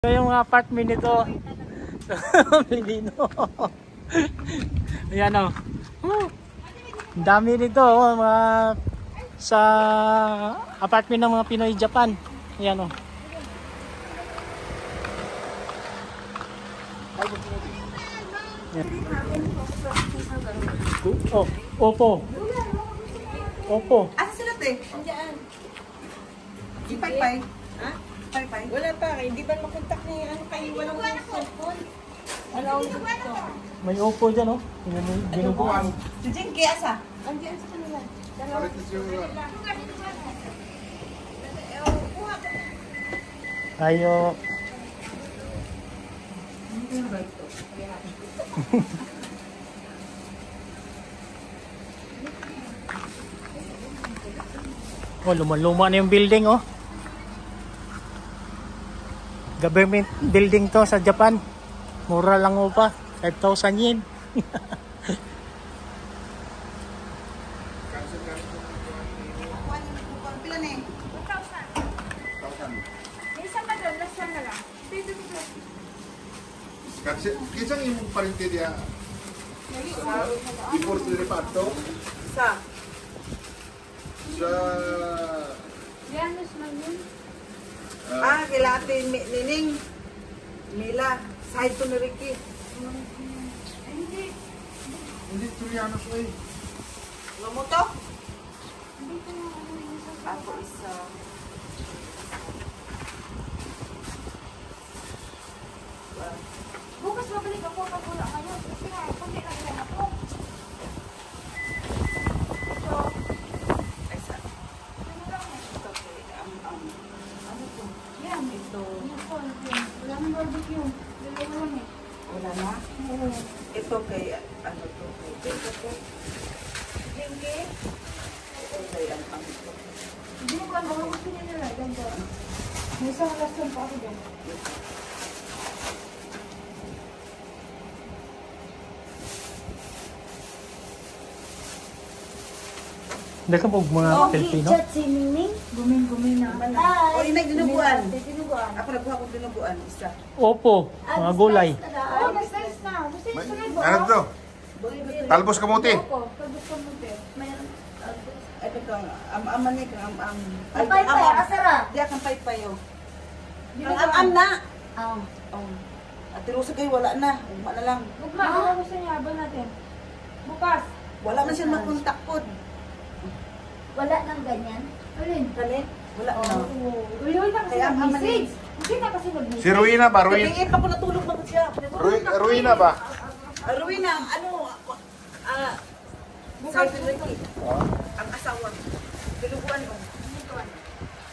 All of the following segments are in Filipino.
Ito yung apartment nito. Pilipino. Ayan o. Ang dami nito. Mga sa apartment ng mga Pinoy Japan. Ayan o. Oh, opo. Opo. Asa sila te? Andiyan. Di pay-pay. Ha? Pay-pay? Wala pa. Hindi ba makontak ni ano kayo? Walang cellphone. Ano ulit ito? May opo dyan o. Binubuan. Si Jinky, asa? Andiyan sa kanila. Tayo. Oh, luma-luma na yung building oh. Government building to sa Japan. Mura lang mo pa. 5,000 yen. Pila na eh? 2,000. May isa pa doon, last one na lang. Kisang imong parente dia import di reparto Sa? sa Yanos man yun. Kila ate Nining. Mila. Side to ni Ricky. Hindi. hindi Turianos oy. Ano to? Hindi ko na ano yung isa. Ako isa. Bukas mabalik ako pag wala ngayon. Kasi nga, kundi lang lang ako. So, Ay, sa? ano lang eh. Ito kay ano to? Yan. Ito. Yung phone, yun. Wala nang barbecue. Dalawa lang eh. Wala na? Oo. Ito kay ano to? Ito kay Linky. ito kay ang ito. Hindi ko alam kung gusto niya nila. Ganito. May isang last one pa ako dyan. Hindi ka po mga Pilipino. si Nining. Gumin na. O, inay dinuguan. Dinuguan. Ako nagkuha kong dinuguan. Isa. Opo, mga gulay. Oh, nice na. Gusto niyo sunod ba? Ano to? Talbos kamote. Opo, talbos kamote. Mayroon. Ito kang aman ni kang Pay-pay, asara. Diya kang pay-pay oh. Ang na. Ah. Oh. At tirusa kayo wala na. Ugma na lang. Bugma, ano gusto niya? Habang natin. Bukas. Wala man siya makontak pod. Wala nang ganyan. Alin? Kali? Wala na. Uy, na kasi Kaya ang nag-message. Hindi na kasi nag-message. Si Ruina ba? Kapiin pa ko natulog man siya. Ruina ba? Ruina, ano? Bukas Ricky. Ang asawa. Diluguan oh.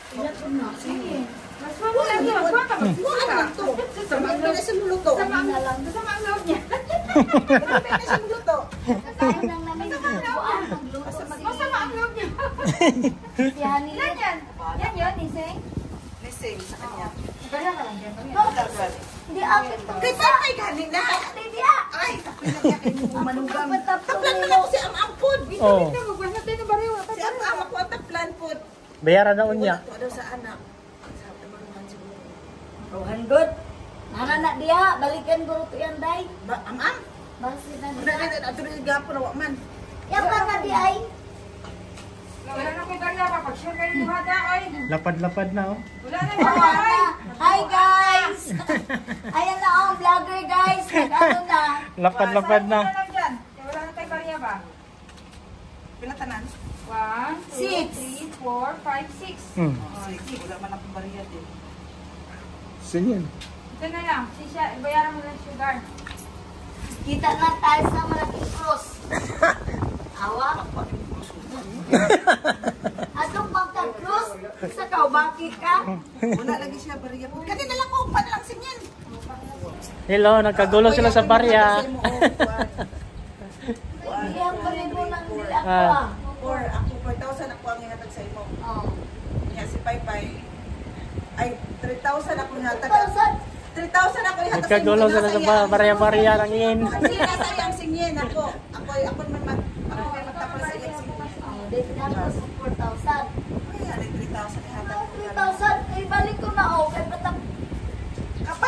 Ingat ko na. Sige. Mas wala yun. Kuha ka Kuha lang to. Sama ang sa muluto. Sama ang loob. Sama ang loob niya. Sama sa muluto. Tayo nang namin buwan magluto Masama ang loob niya. si Hani. Yan yan. Yan yun, Iseng. Listen sa kanya. Kaya ka lang dyan. Hindi akin to. Kay Papay ganin na. Hindi ah. Ay, tapos na niya kayo manugang. Taplan Taplan na ako si Am-Ampod. Oh, Ito, magbanat tayo ng bariwa. Si Am-Am ako ang taplan po. bayaran na unya. Wala to daw sa anak. Sa manugang siguro. Oh, good. Nana na dia, balikan guru to yan day. Am-Am? Basi na Wala dia. na, ato rin gapo na wakman. Yang mga di ay. Wala na kayo bariwa. Kapag-share kayo duha na ay. Lapad-lapad na oh. Wala na Oh, yung bariwa. hi guys. Ayan na ang vlogger guys. Nag-ano na. Lapad-lapad na. Wala lang dyan. Wala na tayo bariwa ba? Pinatanan? 1, 2, 3, 4, 5, 6. Hmm. Sige, wala man akong bariya din. Sige. Ito na lang. Sisya, bayaran mo ng sugar. Kita na tayo sa malaking cross. Awa. Atong bangkag cross. Sa bakit ka? Wala lagi siya bariya po. Kanina lang ko, pa na lang sinyan. Hello, nagkagulo sila sa barya. Hindi ang palibo ng nila ko Ah. ah. Or ako, 4,000 ako ang ihatag sa imo. Oh. Kaya si Paypay, ay 3,000 ako ihatag. 2,000. 3,000 ako ihatag sa imo. Nagkagulo sila sa barya-barya ng in. Kasi nasa iyang singyen ako. Ako may magtapos sa iyang singyen. Oh, dito na ako sa 4,000. Ay, 3,000 ihatag. 3,000. Ay, balik ko na oh. Kaya patap. Kapag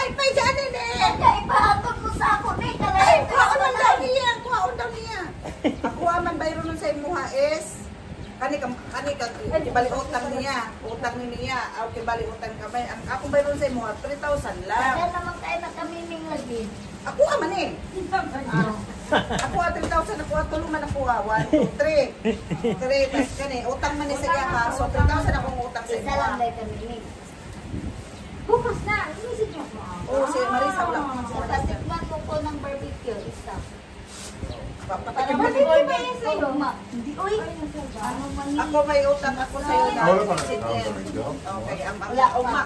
aman bayro nun sa imuha is kani bali utang niya. Utang niya. Aw bali utang kamay. Ang akong bayro nun sa imuha 3,000 lang. Kaya naman tayo nakamiming din. Ako aman eh. Ako 3,000 ako tuluman ako 1 2 3. 3 tas kani utang man ni sa iya ka. So 3,000 akong utang sa Isa lang imuha. tayo kamiming. Bukas na. Inisip niyo po. Oo, si Marisa wala ko Sa tatikman mo po ng barbecue, isa. Para Papatikim mas ko. hindi pa yan sa'yo. Hindi, uy. Ano man yun? Ako may utang ako sa iyo na. Wala pa na. Okay, Wala, uma.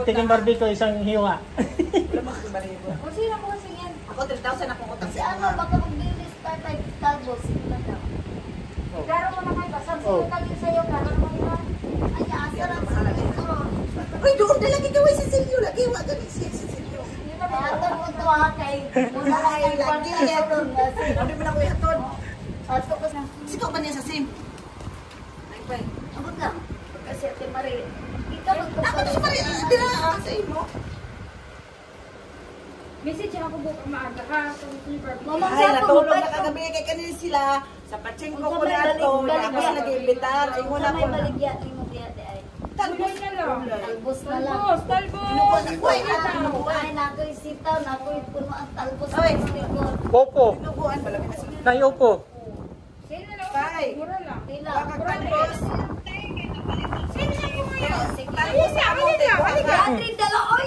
Tiking barbecue, isang hiwa. Wala mo si Baribo. Kung sino po kasi yan? Ako 3,000 akong utang Si sa ano, imuha. baka mag-release tayo tayo talbos. Sila daw. Klaro mo naman ba? Saan Oh. sino tagi sa'yo? Klaro mo yun? Ay, asa lang sila ito. Uy, doon na lagi gawin si Silvio. Lagi wa gawin si Silvio. Yun naman. Atong mo ito ha kay muna lang yung Lagi partner yan. doon. Ano mo na ko yaton? Ato ko sa... Sikaw ba niya sa SIM? Ay, bay. Abot lang. Kasi ate Marie, ikaw Ako to magpapalala. sa Maria. Hindi na ako sa imo. Message yan ako buka maaga ha. Kung yung barbecue. Mama, Ay, sa natulog ako, na kagabi kay kanina sila. Sa pachengko Unsa ko may na ato. balik- Ako sila nag-iimbitar. Ay, Unsa wala may ko na. baligya ni mo diya di ay. Talbos na lang. Talbos na lang. Talbos, talbos. Uy, Ay, nakoy sitaw, nakoy puno ang talbos. Oy. Opo. Tinubuan. Malaki na sila. Nay, opo. Sino na lang? Bye. Mura lang. Pila. Baka talbos. Sige. Talbos sa amote. Baka. 100 dala, oy.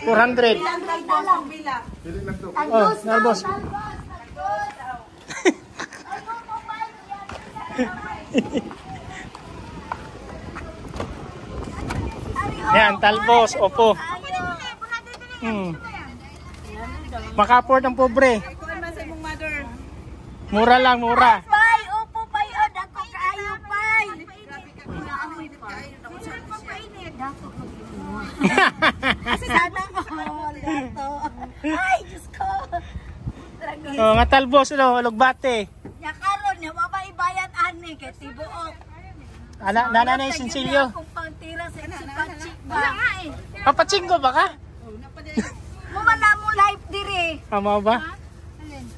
400. Bilang talbos ang bila. Pili lang to. Talbos na, talbos. talbos. Ay, mo ba Yan, talbos, opo. Maka-afford ang pobre. Kuan man sa imong mother. Mura lang, mura. Pay, upo pay, o dako kaayo pay. Sana all dato. Ay, Diyos ko. Oh, nga talbos, no, lugbate. Ya karon ya mabaibayan ani kay tibuok. Nanay Sinsilyo. Kung pangtira sa pachi ba. Papachinggo ba ka? Mo man na mo live diri. Tama ba?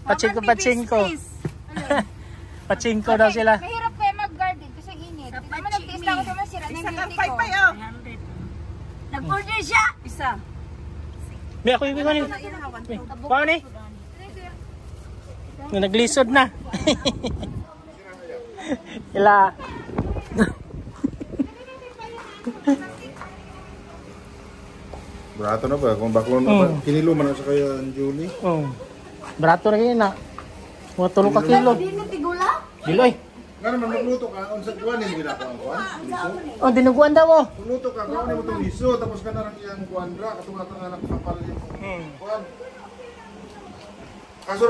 Pachingko, pachingko. Pachingko daw sila. Mahirap kayo mag-garden kasi init. Sa Naman nag-taste ako naman sira ng Isa kang beauty ko. pay-pay oh. Nag-order siya. Isa. May ako yung ni. Paano ni? Naglisod na. Ila. Barato na ba? Kung baklo na ba? Kinilo man na sa kaya ang Julie. Oh. Brato na na. Mga tulong ka kilo. Di ni tigula. Diloy. Nga naman, magluto ka. Unsa kuwan yung ginagawa ang kuwan? Liso? Oh, dinuguan daw oh. Magluto ka. Kuwan mo itong liso. Tapos ka na rin yung kuwan dra. Katulad nga nakapal yung kuwan. Kaso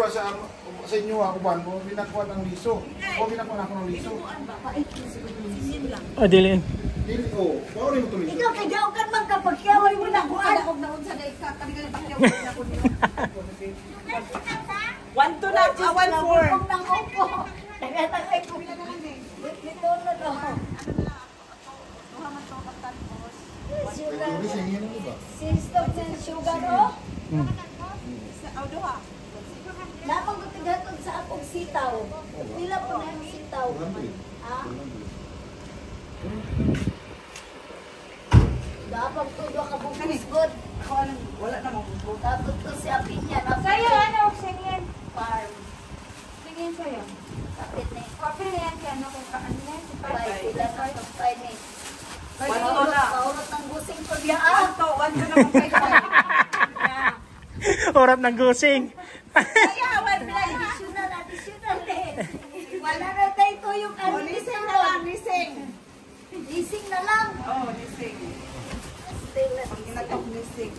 sa inyo ako ba? Mo binakuan ng liso. O binakuan ako ng liso. Oh, dili. Dili ko. Kuwan mo itong liso. Ikaw kay daw kan man kapag kiyaway mo na kuan. Ako na unsa dai ka kanilang pakyaw na ko niyo. 1 to na 1 4. Kung nang upo. Tagatagay ko. Dito na daw. Julie, singin mo ba? System ng sugar oh. Napang gutigatod sa akong sitaw. Pila po na yung sitaw. Ha? Dapat ko doon ka bukis good. Wala na mo. Dapat ko si Apinya na Sa'yo, ano? Singin. farm. Singin sa'yo. Kapit na Kapil yan kaya ano kung kaan yan. Si pay. Pila na kapay ni. Wala na. Maurot ng gusing ko diya. 1 to 1 to na mo kay Orap ng gusing. Ayawan na. Additional eh. Wala na tayo ito yung Oh, lising na lang, lising. Lising na lang. Oh, lising. Ang ginagawa lising.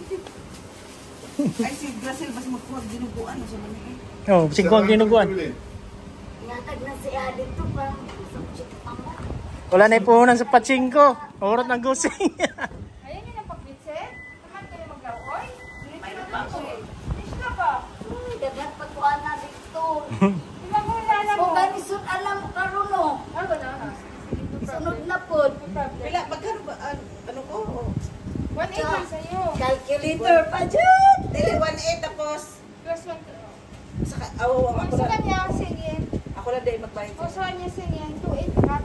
Ay, si Brazil, basta magkuhag dinuguan na siya man eh. Oh, singko ang dinuguan. Inatag na si Adit to pa. Wala na ipuhunan sa pachingko. Orap ng gusing. Ayun yun ang pag-bitset. Naman kayo mag-lawoy. Mayroon pa ako. Fish na ba? Dagat pagkuhan na dito. Di ba kung nalala mo? Kung ganisod alam mo karuno. Ano ba na? Sunod na po. Pila, magkano ba? Ano ko? 1.8 lang sa'yo. Calculator pa dyan. Dili 1.8 tapos Plus 1. Saka, ako Sa na. kanya, singin. Ako na din magbayad. O sa kanya, singin. 2.8 cut.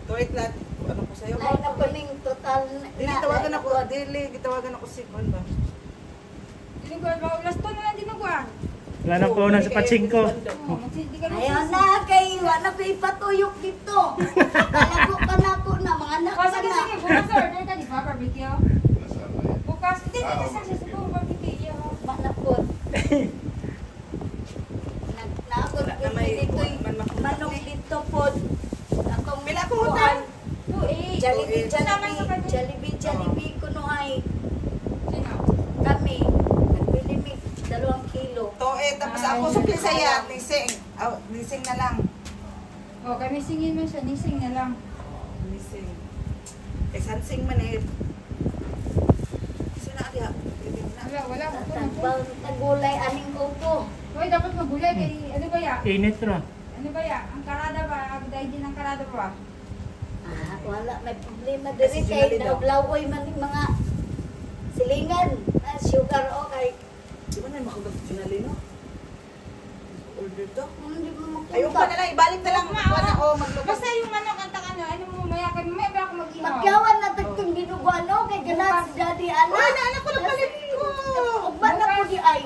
Tuwait lang. Ano ko sa'yo? Ay, napaling total Dili, tawagan ako. Dili, gitawagan ako si Kon ba? Dinuguan ba? Last to na lang dinuguan. Wala nang puhunan sa pachinko. Hindi ka Ayaw na, kay wala pa ipatuyok dito. Kalago pa na ako na, mga anak O, pa sige, na. sige. Bukas order ka, di ba? Barbecue. Bukas. Hindi, hindi. Sa buong barbecue. Manapot. Naabot Na ko may dito manok dito po. Akong Pila ko utang? 2.8. Jollibee kuno ay Sino? kami. Nagbili mi 2 kilo. Tuwait. Tapos ako supli sa'ya. Nising. Nising na lang. O, kami singin mo siya. Nising na lang. Nising. Eh, sansing man eh. Sino na diha? Wala, wala. Tagbang tagulay aning upo. Hoy, dapat magulay. Kay, ano ba ya? Init ro. Ano ba ya? Ang karada ba? Dahil din ang karada ba? Wala may problema Kasi diri kay sinali daw. naglawoy man yung mga silingan. Sugar o kay Di ba na makagat sinali, no? Order to? hindi mo Ayun pa na lang. Ibalik na lang. Kuha na. Oh, maglubas. Basta yung ano, kanta ka na. Ano mo, mamaya ka. Mamaya ba ako mag-ihaw? Magyawan na tagtong ginuguan no kay ganat si daddy ana. Uy, naanak ko ng palit ko. Ugban na po di ay.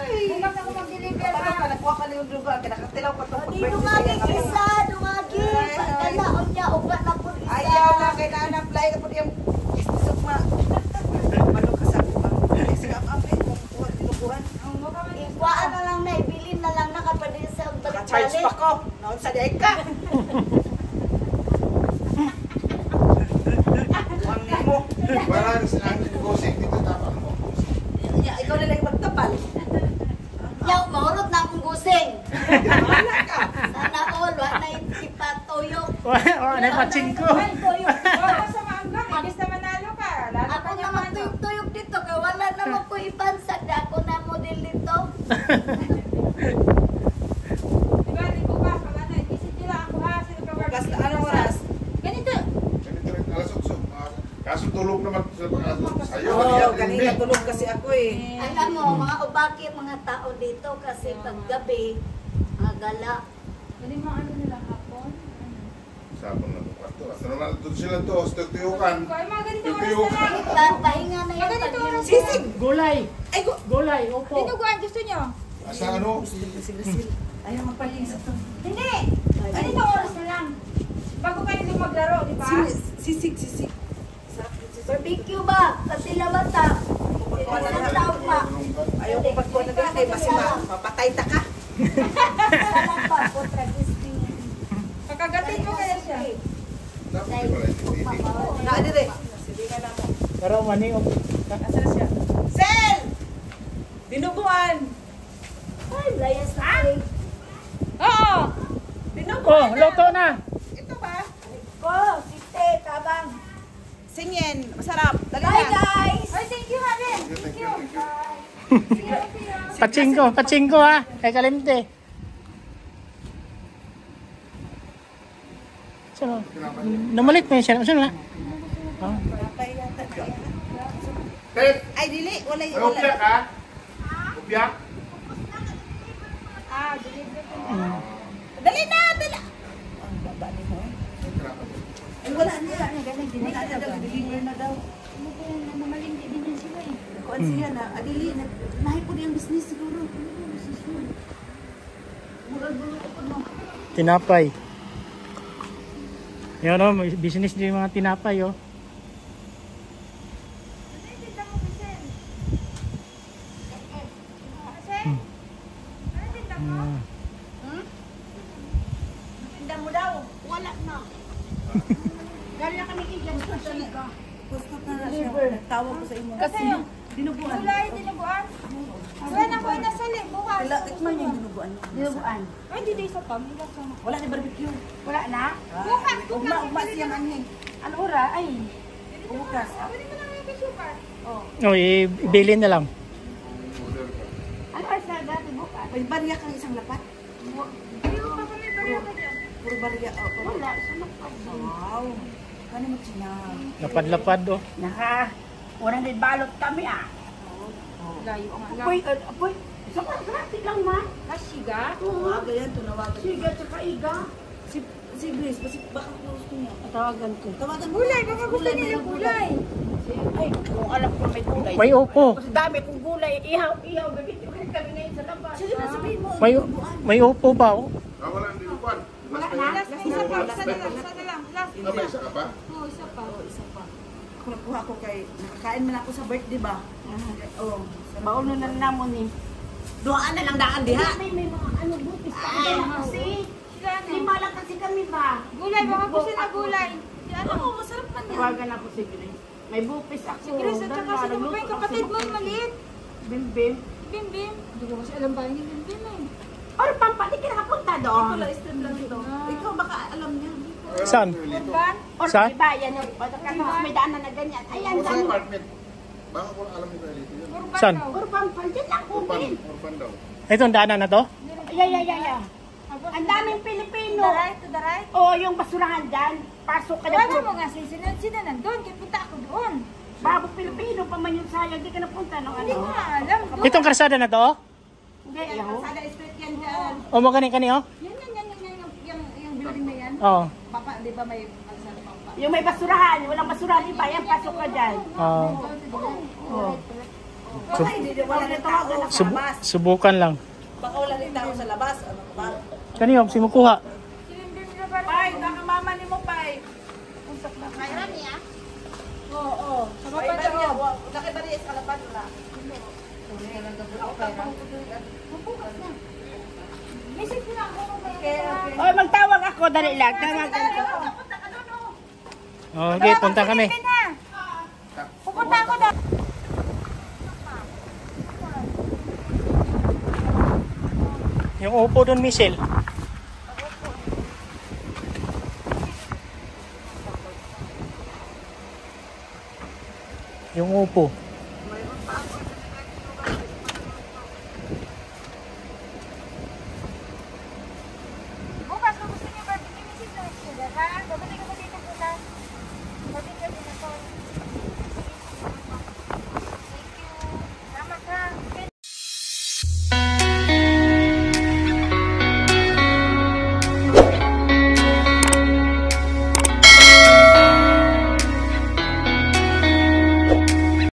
Bukas ako mag-deliver Paano ha. ka? Nakuha ka na yung lugar. Kinakatilaw pa ito. Di dumagi isa, dumagi. Pagkanaon niya ugban na po isa. Ayaw na. Kaya na-apply ka po yung istisok ma. Malo ka sa kuha. Sige, ang kuha. Tinukuhan. Ang mukha man. Ikuan na lang na ibilin na lang nakapadin sa Naka-charge pa ko. Naon sa diay ka. Ang nemo. Wala na sila ang negosyo dito dapat mo. Ikaw na lang yung magtapal. Yaw, mahurot na akong gusing. Wala ka. Sana all, wa na ipatuyok. Ano yung pachinko? Ay, tuyok. Oo, sa maanggang. Ibig na manalo ka. Lalo Ako pa na niya ano. magtuyok-tuyok dito, kaya wala naman ko ipansag. Ako na model dito. Diba, di bukas. Wala na. Isip nila ako ha. Sino ka Bukas na barbecue? anong oras? Ganito. Ganito rin, alas-uksok. Kaso tulog naman sa'yo. Oo, kanina tulog kasi ako eh. Alam mo, mga ubaki, mga tao dito kasi paggabi, mga gala. Pwede mo ano nila hapon? Sabon na ito. Asa naman doon sila to, tuyukan. Ay, mga ganito oras na lang. Pahinga na yung Ganito oras na Sisig! Gulay. Ay, Gulay, opo. Dinuguan, gusto nyo? Asa ano? Ayaw magpalinis ito. Hindi! Ganito oras na lang. Bago kayo din maglaro, di ba? Sisig. barbecue ba? Kasi lamata. Ilang taon pa. Ayaw ko pagkuha na ganito eh, kasi mapatay ta ka. Salang pa po, tradisting. Pagkagatin mo kaya siya. Dapat di pala hindi. Naani rin. Sige ka na mo. Pero mani o. Asa na siya? Sel! Dinuguan! Ay, layas na rin. Oo! Oh, luto na. Ito ba? Ko, site, tabang. Singin. Masarap. Dali Bye na. guys! Ay, thank you, Haben! Thank you. Pachinko ha. Kay Kalente. So, namalit mo yun siya. Saan na? Oh. Patay yata. Ted! Ay, dili. Wala May yun. upyak ha? Upyak? Ah, deliver ko. Dali na! Dali! Ang baba ni mo. Ay, wala na. Wala na daw. Deliver na daw. Namalindi din yan sila eh. Kuan siya na. Adili. Nahay po yung business siguro. Tinapay. Yan o, may business din yung mga tinapay o. Ano yung tinda mo, Vincent? Vincent? Ano yung tinda mo? Tinda mo daw. Wala na. Galing na kami kigyan sa siga. Gusto na na siya. Nagtawag ko sa imo. Kasi yung Dinuguan. gulay, dinuguan. Wala na ko na sali. Bukas. Wala, tikman yung dinuguan. Dinuguan. Ay, hindi day sa pamilya. Wala ni barbecue. Wala na? Bukas. Ugma siyang anhin. Ano ora? Ay. Bukas. Pwede mo lang yung sugar. O, ibilin na lang. Ano ay sa dati bukas? May barya kang isang lapat. Ayun, baka may barya ka dyan. Puro barya. Wala. Sunok pa. Wow. Kano mo siya? Lapad-lapad o. Naka, 100 balot kami ah. Layo ang alam. Apoy. Saka traffic lang man. Siga? Tawagan yan, tunawagan. Siga tsaka iga. Si Grace, baka gusto niya. Tawagan ko. Tawagan mo. Gulay, baka gusto nila gulay. Ay, kung alam ko may gulay. May upo. Kasi dami kong gulay. Ihaw. Gamitin kami ngayon sa labas. Sige na, sabihin mo. May upo ba? Oh? Wala hindi upan. Wala na. Last, isa pa, isa na lang. Last. May isa ka pa? Oo, isa pa. Isa pa. Ako nakuha ko kay, nakakain man ako sa birthday ba? Oo. Mauno na namon eh. Duhaan na lang daan diha. May mga ano butis pa. Kasi lima lang kasi kami ba? Gulay, baka gusto na gulay. Si ano? Oo, masarap man yan. Tawagan ako si Grace. May bupis ako. Si Grace at saka sino ba yung kapatid mo maliit? Bimbim. Bim Bim. Hindi ko kasi alam ba yung Bim Bim eh. Or pampa, di ka nakapunta doon. Wala, stream lang ito. Ikaw baka alam niya. Saan? Urban? Or Saan? iba, yan yung may daanan na ganyan. Ayan, Sa dyan. apartment. Baka wala alam mo dito yun. Urban Saan? daw. Or pampa, dyan lang kumin. Urban daw. Itong daanan na to? Yeah. Ang daming Pilipino. To the right. Oo, yung basurahan dyan. Pasok ka na Wala mo nga sila nandun. Kaya punta ako doon. Bago Pilipino pa man yung sayang, di ka napunta ng Hindi ano. ko nga alam. Itong karsada na to? Hindi, yaho. Sada street yan dyan. O mo kani oh? Yung building na yan. Oo. Papa, di ba may alsada papa? Yung may basurahan, walang basurahan, di ba? Yan, pasok ka dyan. Oo. Baka hindi, wala rin tao sa labas. Subukan lang. Baka wala rin tao sa labas. Ano ba? Kaniyo, simukuha. Si Bim Bim na parang. Pai, kakamama ni mo, Pai. Mayroon niya? Oo. Sa baba daw. Nakibari sa alapan wala. Message ko lang ako. Okay. Oh, magtawag ako, dali lang. Tawagan ko. Okay, punta kami. Pupunta ako daw. Yung upo doon, Michelle. Yung upo.